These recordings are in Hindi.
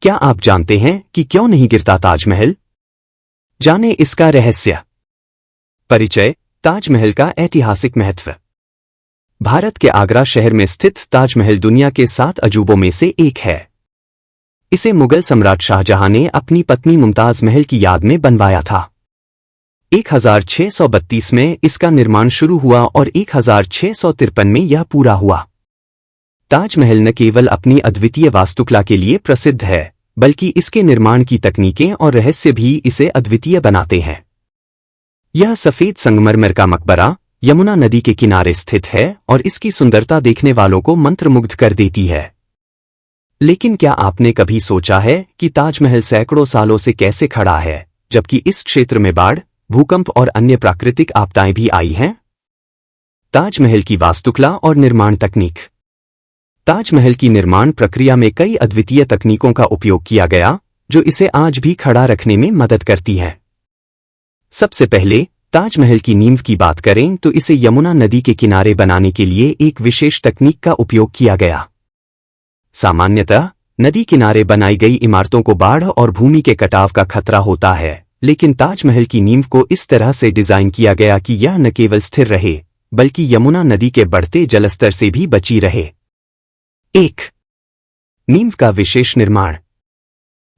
क्या आप जानते हैं कि क्यों नहीं गिरता ताजमहल? जाने इसका रहस्य। परिचय। ताजमहल का ऐतिहासिक महत्व। भारत के आगरा शहर में स्थित ताजमहल दुनिया के 7 अजूबों में से एक है। इसे मुगल सम्राट शाहजहां ने अपनी पत्नी मुमताज महल की याद में बनवाया था। 1632 में इसका निर्माण शुरू हुआ और 1653 में यह पूरा हुआ। ताजमहल न केवल अपनी अद्वितीय वास्तुकला के लिए प्रसिद्ध है, बल्कि इसके निर्माण की तकनीकें और रहस्य भी इसे अद्वितीय बनाते हैं। यह सफेद संगमरमर का मकबरा यमुना नदी के किनारे स्थित है और इसकी सुंदरता देखने वालों को मंत्रमुग्ध कर देती है। लेकिन क्या आपने कभी सोचा है कि ताजमहल सैकड़ों सालों से कैसे खड़ा है, जबकि इस क्षेत्र में बाढ़, भूकंप और अन्य प्राकृतिक आपदाएं भी आई हैं? ताजमहल की वास्तुकला और निर्माण तकनीक। ताजमहल की निर्माण प्रक्रिया में कई अद्वितीय तकनीकों का उपयोग किया गया, जो इसे आज भी खड़ा रखने में मदद करती है। सबसे पहले ताजमहल की नींव की बात करें तो इसे यमुना नदी के किनारे बनाने के लिए एक विशेष तकनीक का उपयोग किया गया। सामान्यतः नदी किनारे बनाई गई इमारतों को बाढ़ और भूमि के कटाव का खतरा होता है, लेकिन ताजमहल की नींव को इस तरह से डिजाइन किया गया कि यह न केवल स्थिर रहे, बल्कि यमुना नदी के बढ़ते जलस्तर से भी बची रहे। 1. नींव का विशेष निर्माण।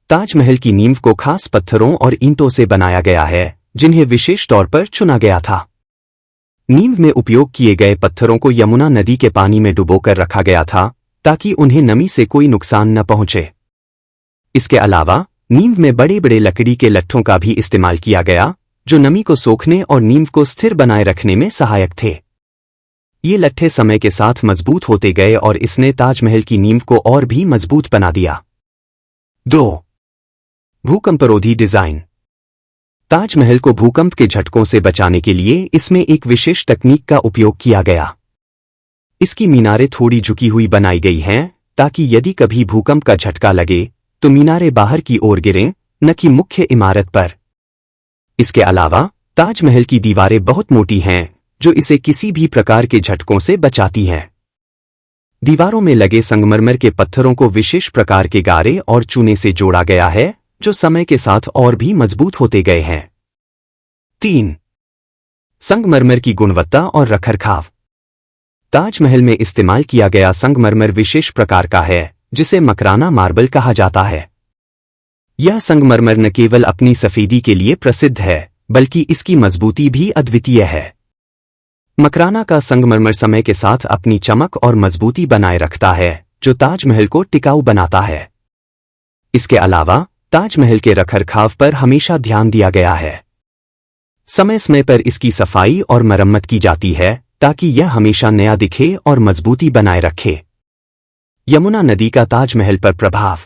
ताजमहल की नींव को खास पत्थरों और ईंटों से बनाया गया है, जिन्हें विशेष तौर पर चुना गया था। नींव में उपयोग किए गए पत्थरों को यमुना नदी के पानी में डुबोकर रखा गया था, ताकि उन्हें नमी से कोई नुकसान न पहुंचे। इसके अलावा नींव में बड़े बड़े लकड़ी के लट्ठों का भी इस्तेमाल किया गया, जो नमी को सोखने और नींव को स्थिर बनाए रखने में सहायक थे। ये लट्ठे समय के साथ मजबूत होते गए और इसने ताजमहल की नींव को और भी मजबूत बना दिया। 2. भूकंपरोधी डिजाइन। ताजमहल को भूकंप के झटकों से बचाने के लिए इसमें एक विशेष तकनीक का उपयोग किया गया। इसकी मीनारें थोड़ी झुकी हुई बनाई गई हैं, ताकि यदि कभी भूकंप का झटका लगे तो मीनारें बाहर की ओर गिरें, न कि मुख्य इमारत पर। इसके अलावा ताजमहल की दीवारें बहुत मोटी हैं, जो इसे किसी भी प्रकार के झटकों से बचाती हैं। दीवारों में लगे संगमरमर के पत्थरों को विशेष प्रकार के गारे और चूने से जोड़ा गया है, जो समय के साथ और भी मजबूत होते गए हैं। 3. संगमरमर की गुणवत्ता और रखरखाव। ताजमहल में इस्तेमाल किया गया संगमरमर विशेष प्रकार का है, जिसे मकराना मार्बल कहा जाता है। यह संगमरमर न केवल अपनी सफेदी के लिए प्रसिद्ध है, बल्कि इसकी मजबूती भी अद्वितीय है। मकराना का संगमरमर समय के साथ अपनी चमक और मजबूती बनाए रखता है, जो ताजमहल को टिकाऊ बनाता है। इसके अलावा ताजमहल के रखरखाव पर हमेशा ध्यान दिया गया है। समय समय पर इसकी सफाई और मरम्मत की जाती है, ताकि यह हमेशा नया दिखे और मजबूती बनाए रखे। यमुना नदी का ताजमहल पर प्रभाव।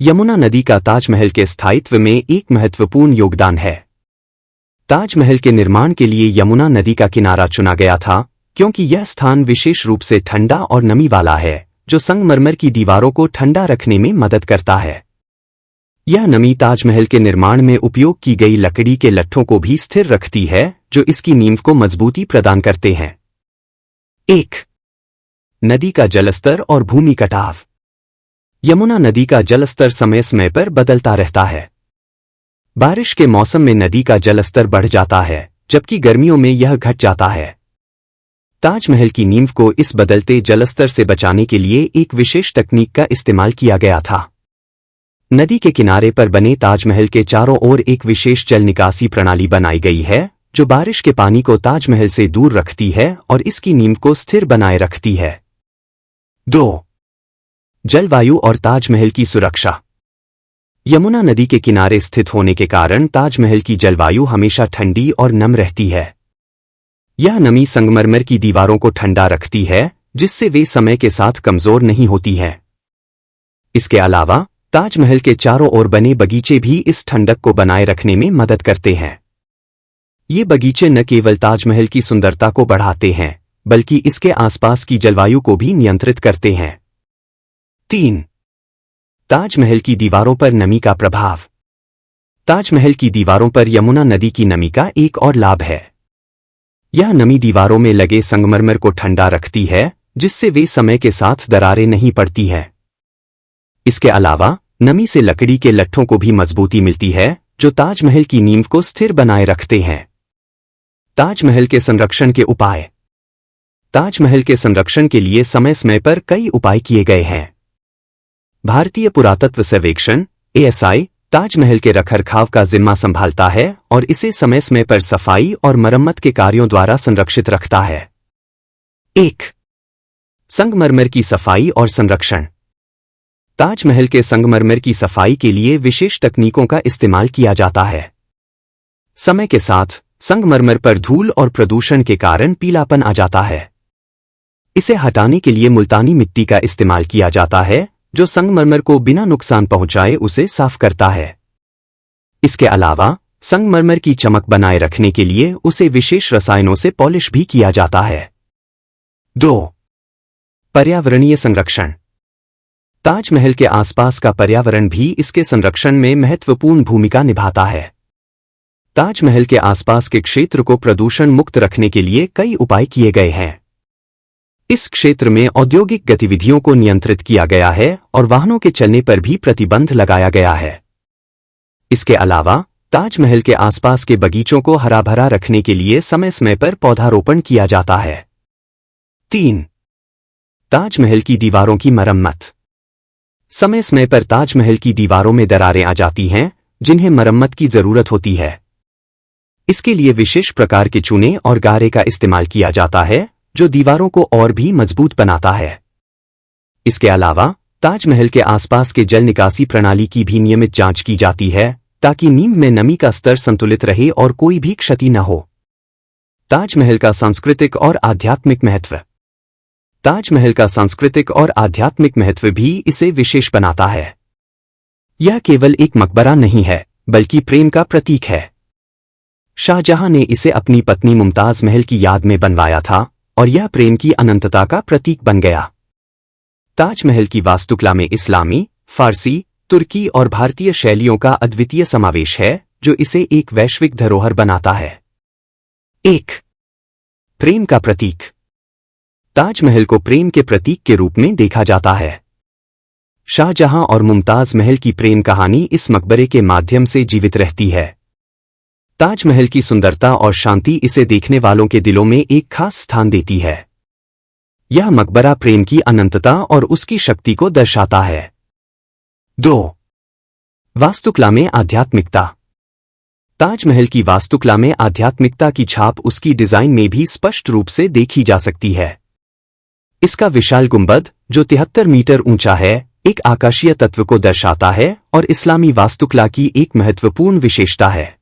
यमुना नदी का ताजमहल के स्थायित्व में एक महत्वपूर्ण योगदान है। ताजमहल के निर्माण के लिए यमुना नदी का किनारा चुना गया था, क्योंकि यह स्थान विशेष रूप से ठंडा और नमी वाला है, जो संगमरमर की दीवारों को ठंडा रखने में मदद करता है। यह नमी ताजमहल के निर्माण में उपयोग की गई लकड़ी के लट्ठों को भी स्थिर रखती है, जो इसकी नींव को मजबूती प्रदान करते हैं। 1. नदी का जलस्तर और भूमि कटाव। यमुना नदी का जलस्तर समय समय पर बदलता रहता है। बारिश के मौसम में नदी का जलस्तर बढ़ जाता है, जबकि गर्मियों में यह घट जाता है। ताजमहल की नींव को इस बदलते जलस्तर से बचाने के लिए एक विशेष तकनीक का इस्तेमाल किया गया था। नदी के किनारे पर बने ताजमहल के चारों ओर एक विशेष जल निकासी प्रणाली बनाई गई है, जो बारिश के पानी को ताजमहल से दूर रखती है और इसकी नींव को स्थिर बनाए रखती है। 2. जलवायु और ताजमहल की सुरक्षा। यमुना नदी के किनारे स्थित होने के कारण ताजमहल की जलवायु हमेशा ठंडी और नम रहती है। यह नमी संगमरमर की दीवारों को ठंडा रखती है, जिससे वे समय के साथ कमजोर नहीं होती हैं। इसके अलावा ताजमहल के चारों ओर बने बगीचे भी इस ठंडक को बनाए रखने में मदद करते हैं। ये बगीचे न केवल ताजमहल की सुंदरता को बढ़ाते हैं, बल्कि इसके आसपास की जलवायु को भी नियंत्रित करते हैं। 3. ताजमहल की दीवारों पर नमी का प्रभाव। ताजमहल की दीवारों पर यमुना नदी की नमी का एक और लाभ है। यह नमी दीवारों में लगे संगमरमर को ठंडा रखती है, जिससे वे समय के साथ दरारें नहीं पड़ती हैं। इसके अलावा नमी से लकड़ी के लट्ठों को भी मजबूती मिलती है जो ताजमहल की नींव को स्थिर बनाए रखते हैं। ताजमहल के संरक्षण के उपाय। ताजमहल के संरक्षण के लिए समय समय पर कई उपाय किए गए हैं। भारतीय पुरातत्व सर्वेक्षण ASI ताजमहल के रखरखाव का जिम्मा संभालता है और इसे समय समय पर सफाई और मरम्मत के कार्यों द्वारा संरक्षित रखता है। 1. संगमरमर की सफाई और संरक्षण। ताजमहल के संगमरमर की सफाई के लिए विशेष तकनीकों का इस्तेमाल किया जाता है। समय के साथ संगमरमर पर धूल और प्रदूषण के कारण पीलापन आ जाता है। इसे हटाने के लिए मुल्तानी मिट्टी का इस्तेमाल किया जाता है जो संगमरमर को बिना नुकसान पहुंचाए उसे साफ करता है। इसके अलावा संगमरमर की चमक बनाए रखने के लिए उसे विशेष रसायनों से पॉलिश भी किया जाता है। 2. पर्यावरणीय संरक्षण। ताजमहल के आसपास का पर्यावरण भी इसके संरक्षण में महत्वपूर्ण भूमिका निभाता है। ताजमहल के आसपास के क्षेत्र को प्रदूषण मुक्त रखने के लिए कई उपाय किए गए हैं। इस क्षेत्र में औद्योगिक गतिविधियों को नियंत्रित किया गया है और वाहनों के चलने पर भी प्रतिबंध लगाया गया है। इसके अलावा ताजमहल के आसपास के बगीचों को हरा भरा रखने के लिए समय समय पर पौधारोपण किया जाता है। 3. ताजमहल की दीवारों की मरम्मत। समय समय पर ताजमहल की दीवारों में दरारें आ जाती हैं जिन्हें मरम्मत की जरूरत होती है। इसके लिए विशेष प्रकार के चूने और गारे का इस्तेमाल किया जाता है जो दीवारों को और भी मजबूत बनाता है। इसके अलावा ताजमहल के आसपास के जल निकासी प्रणाली की भी नियमित जांच की जाती है ताकि नींव में नमी का स्तर संतुलित रहे और कोई भी क्षति न हो। ताजमहल का सांस्कृतिक और आध्यात्मिक महत्व। ताजमहल का सांस्कृतिक और आध्यात्मिक महत्व भी इसे विशेष बनाता है। यह केवल एक मकबरा नहीं है बल्कि प्रेम का प्रतीक है। शाहजहां ने इसे अपनी पत्नी मुमताज महल की याद में बनवाया था और यह प्रेम की अनंतता का प्रतीक बन गया। ताजमहल की वास्तुकला में इस्लामी, फारसी, तुर्की और भारतीय शैलियों का अद्वितीय समावेश है जो इसे एक वैश्विक धरोहर बनाता है। 1. प्रेम का प्रतीक। ताजमहल को प्रेम के प्रतीक के रूप में देखा जाता है। शाहजहां और मुमताज महल की प्रेम कहानी इस मकबरे के माध्यम से जीवित रहती है। ताजमहल की सुंदरता और शांति इसे देखने वालों के दिलों में एक खास स्थान देती है। यह मकबरा प्रेम की अनंतता और उसकी शक्ति को दर्शाता है। 2. वास्तुकला में आध्यात्मिकता। ताजमहल की वास्तुकला में आध्यात्मिकता की छाप उसकी डिजाइन में भी स्पष्ट रूप से देखी जा सकती है। इसका विशाल गुंबद जो 73 मीटर ऊंचा है एक आकाशीय तत्व को दर्शाता है और इस्लामी वास्तुकला की एक महत्वपूर्ण विशेषता है।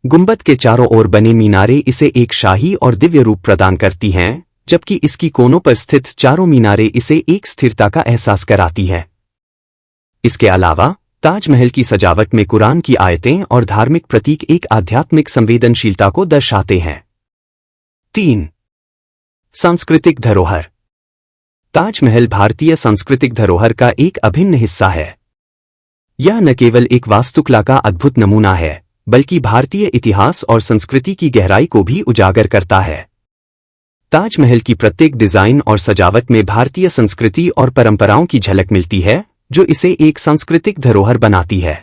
गुंबद के चारों ओर बने मीनारे इसे एक शाही और दिव्य रूप प्रदान करती हैं जबकि इसकी कोनों पर स्थित चारों मीनारे इसे एक स्थिरता का एहसास कराती हैं। इसके अलावा ताजमहल की सजावट में कुरान की आयतें और धार्मिक प्रतीक एक आध्यात्मिक संवेदनशीलता को दर्शाते हैं। 3. सांस्कृतिक धरोहर। ताजमहल भारतीय सांस्कृतिक धरोहर का एक अभिन्न हिस्सा है। यह न केवल एक वास्तुकला का अद्भुत नमूना है बल्कि भारतीय इतिहास और संस्कृति की गहराई को भी उजागर करता है। ताजमहल की प्रत्येक डिजाइन और सजावट में भारतीय संस्कृति और परंपराओं की झलक मिलती है जो इसे एक सांस्कृतिक धरोहर बनाती है।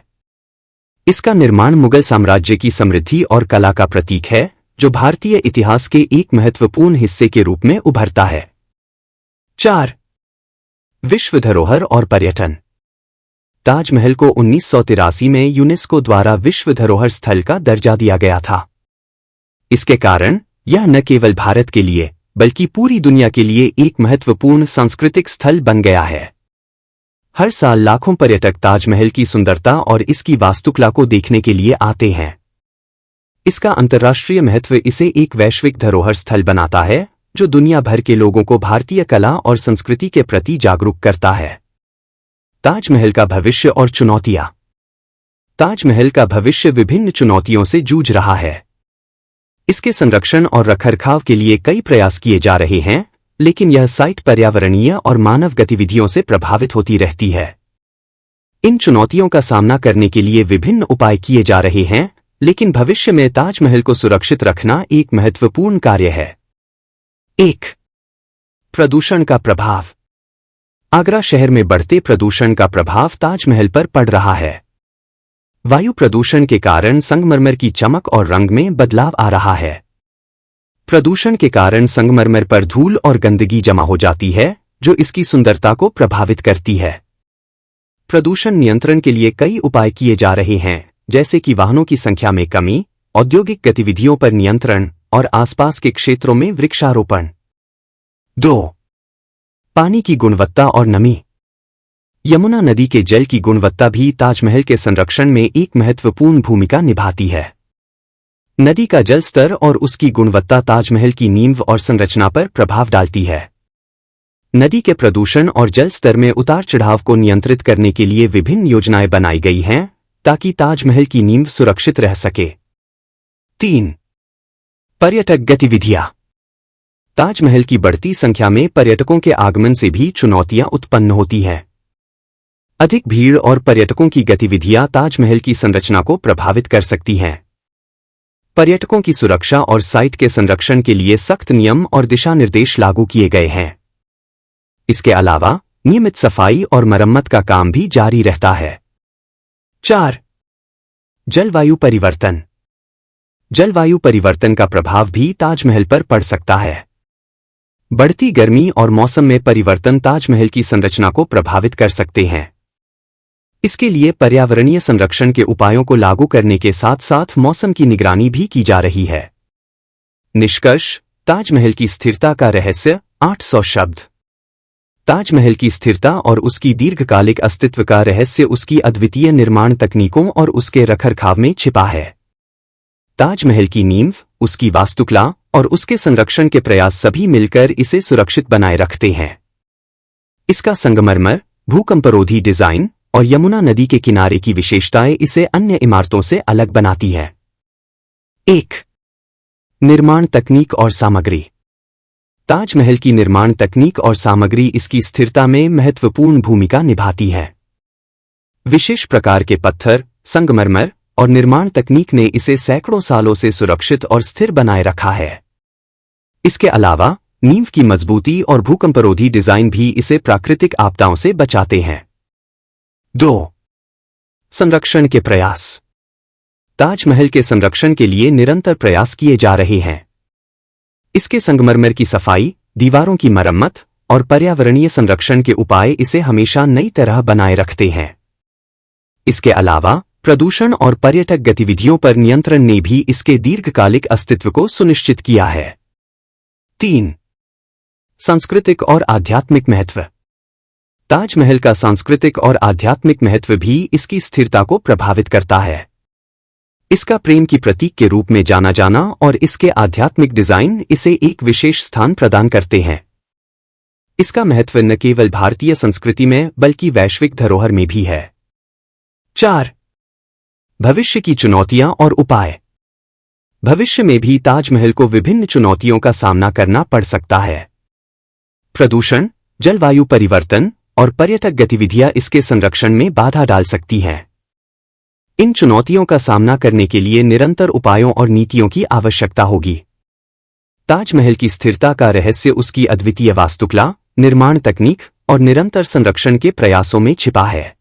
इसका निर्माण मुगल साम्राज्य की समृद्धि और कला का प्रतीक है जो भारतीय इतिहास के एक महत्वपूर्ण हिस्से के रूप में उभरता है। 4. विश्व धरोहर और पर्यटन। ताजमहल को 1983 में यूनेस्को द्वारा विश्व धरोहर स्थल का दर्जा दिया गया था। इसके कारण यह न केवल भारत के लिए बल्कि पूरी दुनिया के लिए एक महत्वपूर्ण सांस्कृतिक स्थल बन गया है। हर साल लाखों पर्यटक ताजमहल की सुंदरता और इसकी वास्तुकला को देखने के लिए आते हैं। इसका अंतर्राष्ट्रीय महत्व इसे एक वैश्विक धरोहर स्थल बनाता है जो दुनिया भर के लोगों को भारतीय कला और संस्कृति के प्रति जागरूक करता है। ताजमहल का भविष्य और चुनौतियां। ताजमहल का भविष्य विभिन्न चुनौतियों से जूझ रहा है। इसके संरक्षण और रखरखाव के लिए कई प्रयास किए जा रहे हैं लेकिन यह साइट पर्यावरणीय और मानव गतिविधियों से प्रभावित होती रहती है। इन चुनौतियों का सामना करने के लिए विभिन्न उपाय किए जा रहे हैं लेकिन भविष्य में ताजमहल को सुरक्षित रखना एक महत्वपूर्ण कार्य है। 1. प्रदूषण का प्रभाव। आगरा शहर में बढ़ते प्रदूषण का प्रभाव ताजमहल पर पड़ रहा है। वायु प्रदूषण के कारण संगमरमर की चमक और रंग में बदलाव आ रहा है। प्रदूषण के कारण संगमरमर पर धूल और गंदगी जमा हो जाती है, जो इसकी सुंदरता को प्रभावित करती है। प्रदूषण नियंत्रण के लिए कई उपाय किए जा रहे हैं, जैसे कि वाहनों की संख्या में कमी, औद्योगिक गतिविधियों पर नियंत्रण और आसपास के क्षेत्रों में वृक्षारोपण। 2. पानी की गुणवत्ता और नमी। यमुना नदी के जल की गुणवत्ता भी ताजमहल के संरक्षण में एक महत्वपूर्ण भूमिका निभाती है। नदी का जल स्तर और उसकी गुणवत्ता ताजमहल की नींव और संरचना पर प्रभाव डालती है। नदी के प्रदूषण और जल स्तर में उतार चढ़ाव को नियंत्रित करने के लिए विभिन्न योजनाएं बनाई गई हैं, ताकि ताजमहल की नींव सुरक्षित रह सके। 3. पर्यटक गतिविधियां। ताजमहल की बढ़ती संख्या में पर्यटकों के आगमन से भी चुनौतियां उत्पन्न होती हैं। अधिक भीड़ और पर्यटकों की गतिविधियां ताजमहल की संरचना को प्रभावित कर सकती हैं। पर्यटकों की सुरक्षा और साइट के संरक्षण के लिए सख्त नियम और दिशा निर्देश लागू किए गए हैं। इसके अलावा नियमित सफाई और मरम्मत का काम भी जारी रहता है। 4. जलवायु परिवर्तन। जलवायु परिवर्तन का प्रभाव भी ताजमहल पर पड़ सकता है। बढ़ती गर्मी और मौसम में परिवर्तन ताजमहल की संरचना को प्रभावित कर सकते हैं। इसके लिए पर्यावरणीय संरक्षण के उपायों को लागू करने के साथ साथ मौसम की निगरानी भी की जा रही है। निष्कर्ष: ताजमहल की स्थिरता का रहस्य। 800 शब्द। ताजमहल की स्थिरता और उसकी दीर्घकालिक अस्तित्व का रहस्य उसकी अद्वितीय निर्माण तकनीकों और उसके रखरखाव में छिपा है। ताजमहल की नींव, उसकी वास्तुकला और उसके संरक्षण के प्रयास सभी मिलकर इसे सुरक्षित बनाए रखते हैं। इसका संगमरमर, भूकंपरोधी डिजाइन और यमुना नदी के किनारे की विशेषताएं इसे अन्य इमारतों से अलग बनाती है। 1. निर्माण तकनीक और सामग्री। ताजमहल की निर्माण तकनीक और सामग्री इसकी स्थिरता में महत्वपूर्ण भूमिका निभाती है। विशेष प्रकार के पत्थर, संगमरमर और निर्माण तकनीक ने इसे सैकड़ों सालों से सुरक्षित और स्थिर बनाए रखा है। इसके अलावा नींव की मजबूती और भूकंपरोधी डिजाइन भी इसे प्राकृतिक आपदाओं से बचाते हैं। 2. संरक्षण के प्रयास। ताजमहल के संरक्षण के लिए निरंतर प्रयास किए जा रहे हैं। इसके संगमरमर की सफाई, दीवारों की मरम्मत और पर्यावरणीय संरक्षण के उपाय इसे हमेशा नई तरह बनाए रखते हैं। इसके अलावा प्रदूषण और पर्यटक गतिविधियों पर नियंत्रण ने भी इसके दीर्घकालिक अस्तित्व को सुनिश्चित किया है। 3. सांस्कृतिक और आध्यात्मिक महत्व। ताजमहल का सांस्कृतिक और आध्यात्मिक महत्व भी इसकी स्थिरता को प्रभावित करता है। इसका प्रेम की प्रतीक के रूप में जाना जाना और इसके आध्यात्मिक डिजाइन इसे एक विशेष स्थान प्रदान करते हैं। इसका महत्व न केवल भारतीय संस्कृति में बल्कि वैश्विक धरोहर में भी है। 4. भविष्य की चुनौतियां और उपाय। भविष्य में भी ताजमहल को विभिन्न चुनौतियों का सामना करना पड़ सकता है। प्रदूषण, जलवायु परिवर्तन और पर्यटक गतिविधियां इसके संरक्षण में बाधा डाल सकती हैं। इन चुनौतियों का सामना करने के लिए निरंतर उपायों और नीतियों की आवश्यकता होगी। ताजमहल की स्थिरता का रहस्य उसकी अद्वितीय वास्तुकला, निर्माण तकनीक और निरंतर संरक्षण के प्रयासों में छिपा है।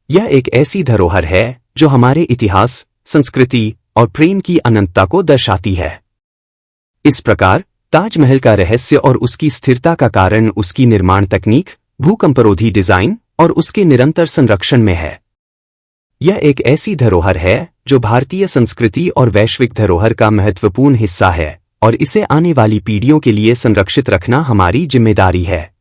यह एक ऐसी धरोहर है जो हमारे इतिहास, संस्कृति और प्रेम की अनंतता को दर्शाती है। इस प्रकार ताजमहल का रहस्य और उसकी स्थिरता का कारण उसकी निर्माण तकनीक, भूकंपरोधी डिजाइन और उसके निरंतर संरक्षण में है। यह एक ऐसी धरोहर है जो भारतीय संस्कृति और वैश्विक धरोहर का महत्वपूर्ण हिस्सा है और इसे आने वाली पीढ़ियों के लिए संरक्षित रखना हमारी जिम्मेदारी है।